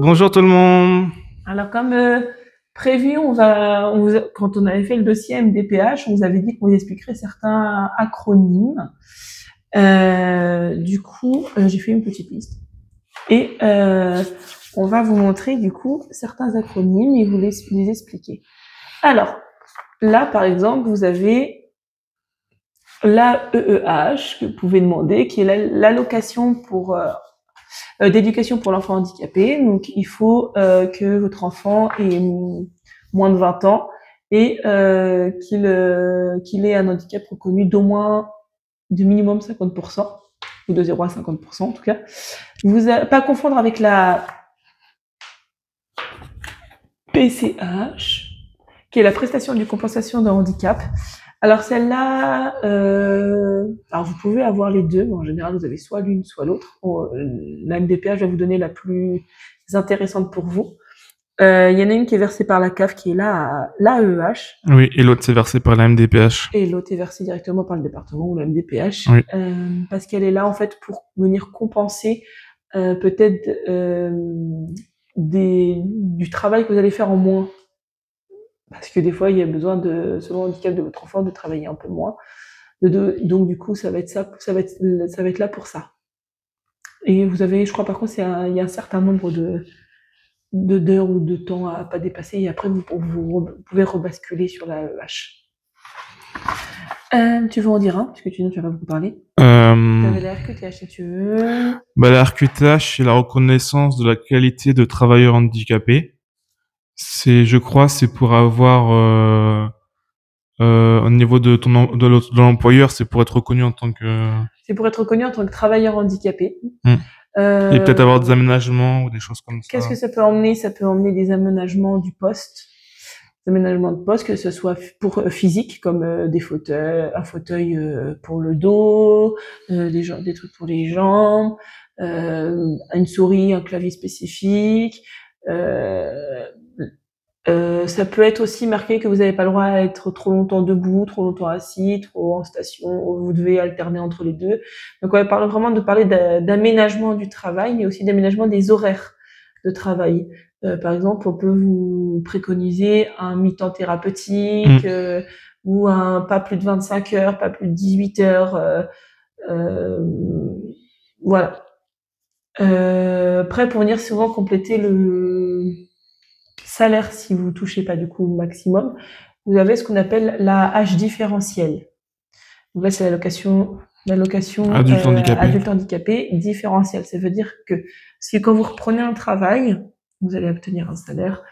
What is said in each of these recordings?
Bonjour tout le monde. Alors, comme prévu, quand on avait fait le dossier MDPH, on vous avait dit qu'on vous expliquerait certains acronymes. J'ai fait une petite liste. Et on va vous montrer, du coup, certains acronymes et vous les expliquer. Alors, là, par exemple, vous avez l'AEEH que vous pouvez demander, qui est l'allocation d'éducation pour l'enfant handicapé. Donc, il faut que votre enfant ait moins de 20 ans et qu'il ait un handicap reconnu d'au moins du minimum 50%, ou de 0 à 50% en tout cas. Pas confondre avec la PCH, qui est la prestation de compensation de handicap. Alors celle-là, alors vous pouvez avoir les deux, mais en général vous avez soit l'une soit l'autre. La MDPH va vous donner la plus intéressante pour vous. Il y en a une qui est versée par la CAF, qui est l'AEH. Oui, et l'autre c'est versé par la MDPH. Et l'autre est versée directement par le département ou la MDPH. Oui. Parce qu'elle est là en fait pour venir compenser peut-être du travail que vous allez faire en moins. Parce que des fois, il y a besoin selon le handicap de votre enfant, de travailler un peu moins. Donc, du coup, ça va être là pour ça. Et vous avez, je crois, par contre, il y a un certain nombre d'heures ou de temps à pas dépasser. Et après, vous pouvez rebasculer sur la EH. Tu veux en dire un? Parce que sinon, tu vas pas beaucoup parler. T'avais la RQTH, si tu veux. La RQTH, c'est la reconnaissance de la qualité de travailleur handicapé. Je crois, c'est pour avoir au niveau de l'employeur, c'est pour être reconnu en tant que. C'est pour être reconnu en tant que travailleur handicapé. Et peut-être avoir des aménagements ou des choses comme ça. Qu'est-ce que ça peut emmener? Ça peut emmener des aménagements du poste. Des aménagements de poste, que ce soit pour physique, comme un fauteuil pour le dos, des trucs pour les jambes, une souris, un clavier spécifique. Ça peut être aussi marqué que vous n'avez pas le droit à être trop longtemps debout, trop longtemps assis, trop en station, vous devez alterner entre les deux. Donc on parle vraiment d'aménagement du travail, mais aussi d'aménagement des horaires de travail. Par exemple, on peut vous préconiser un mi-temps thérapeutique ou un pas plus de 25 heures, pas plus de 18 heures. Voilà. Après, pour venir souvent compléter le salaire, si vous touchez pas du coup le maximum, vous avez ce qu'on appelle la H différentielle. Donc là, c'est l'allocation adulte handicapé différentielle. Ça veut dire que quand vous reprenez un travail, vous allez obtenir un salaire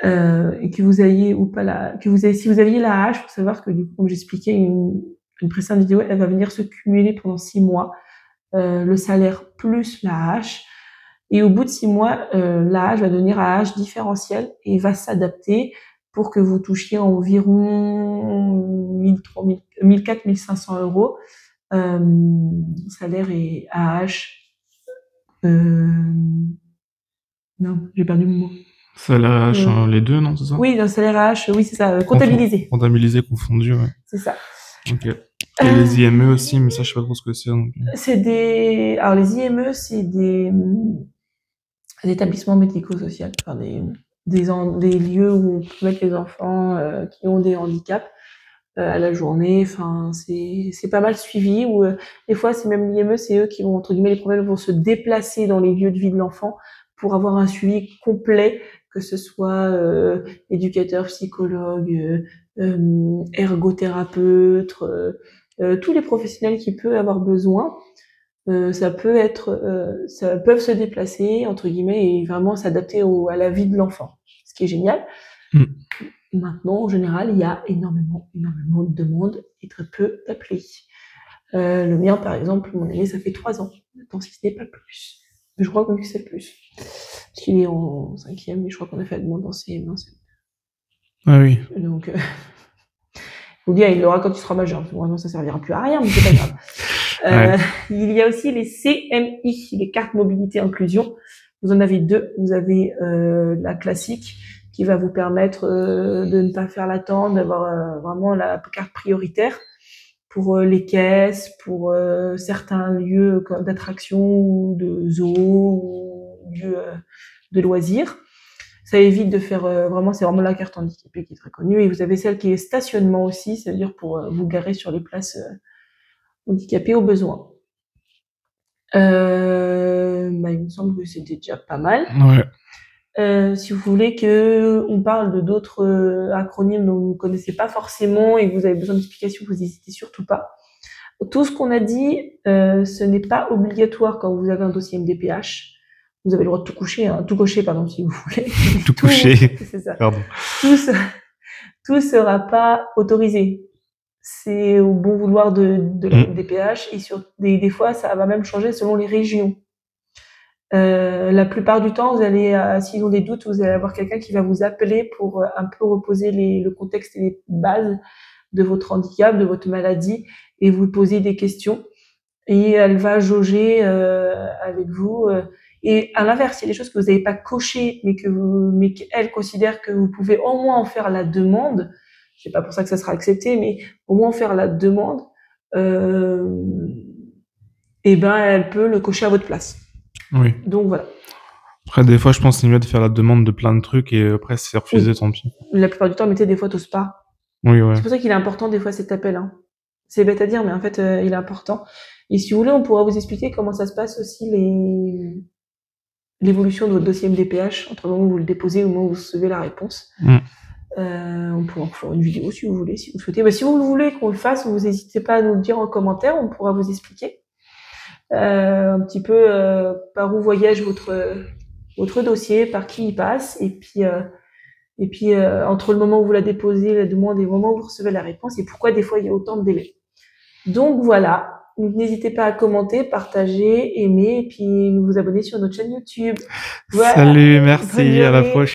et que vous ayez ou pas si vous aviez la H, faut savoir que du coup, comme j'expliquais une précédente vidéo, elle va venir se cumuler pendant 6 mois, le salaire plus la H. Et au bout de 6 mois, l'AH va devenir AH différentiel et va s'adapter pour que vous touchiez environ 1400, 1500 euros. Salaire et AH. Non, j'ai perdu mon mot. Salaire AH, les deux, non, c'est ça? Oui, le salaire AH, oui, c'est ça, comptabilisé. Comptabilisé, confondu, ouais. C'est ça. Ok. Et les IME aussi, mais ça, je sais pas trop ce que c'est. Donc. Alors, les IME, c'est des établissements médico-sociaux, enfin des lieux où on peut mettre les enfants qui ont des handicaps à la journée. Enfin, c'est pas mal suivi. Ou des fois, c'est même l'IME, c'est eux qui vont, entre guillemets, les problèmes vont se déplacer dans les lieux de vie de l'enfant pour avoir un suivi complet, que ce soit éducateur, psychologue, ergothérapeute, tous les professionnels qui peuvent avoir besoin. Ça peuvent se déplacer entre guillemets et vraiment s'adapter à la vie de l'enfant, ce qui est génial. Maintenant, en général, il y a énormément de demandes et très peu d'appelés. Le mien, par exemple, mon aîné, ça fait 3 ans. Attends, si ce n'est pas plus. Mais je crois que c'est plus. Parce qu'il est en 5e, mais je crois qu'on a fait la demande en CM1. Ah oui. Donc, je vous dis, il l'aura quand il sera majeur. Vraiment, ça servira plus à rien, mais c'est pas grave. Il y a aussi les CMI, les cartes mobilité inclusion. Vous en avez 2. Vous avez la classique qui va vous permettre de ne pas faire l'attente, d'avoir vraiment la carte prioritaire pour les caisses, pour certains lieux d'attraction ou de zoo ou de loisirs. Ça évite de faire c'est vraiment la carte handicapée qui est très connue. Et vous avez celle qui est stationnement aussi, c'est-à-dire pour vous garer sur les places handicapées au besoin. Il me semble que c'était déjà pas mal. Ouais. Si vous voulez que on parle de d'autres acronymes dont vous ne connaissez pas forcément et que vous avez besoin d'explications, vous n'hésitez surtout pas. Tout ce qu'on a dit, ce n'est pas obligatoire quand vous avez un dossier MDPH. Vous avez le droit de tout cocher, pardon, si vous voulez. Tout cocher. C'est ça. Pardon. Tout sera pas autorisé. C'est au bon vouloir de la MDPH et des fois, ça va même changer selon les régions. La plupart du temps, vous allez, s'ils ont des doutes, vous allez avoir quelqu'un qui va vous appeler pour un peu reposer le contexte et les bases de votre handicap, de votre maladie, et vous poser des questions. Et elle va jauger avec vous. Et à l'inverse, il y a des choses que vous n'avez pas cochées, mais qu'elle considère que vous pouvez au moins en faire la demande. C'est pas pour ça que ça sera accepté, mais au moins faire la demande. Et ben, elle peut le cocher à votre place. Oui. Donc voilà. Après, des fois, je pense que c'est mieux de faire la demande de plein de trucs et après, c'est refusé, Oui. tant pis. La plupart du temps, mais des fois, t'oses pas. Oui, ouais. C'est pour ça qu'il est important, des fois, cet appel. Hein. C'est bête à dire, mais en fait, il est important. Et si vous voulez, on pourra vous expliquer comment ça se passe aussi, l'évolution de votre dossier MDPH entre le moment où vous le déposez et le moment où vous recevez la réponse. On pourra en faire une vidéo si vous voulez, si vous souhaitez. Si vous voulez qu'on le fasse, vous n'hésitez pas à nous le dire en commentaire, on pourra vous expliquer un petit peu par où voyage votre dossier, par qui il passe, et puis entre le moment où vous la déposez, la demande, et le moment où vous recevez la réponse, et pourquoi des fois il y a autant de délais. Donc voilà. N'hésitez pas à commenter, partager, aimer et puis vous abonner sur notre chaîne YouTube. Voilà. Salut, merci, à la prochaine.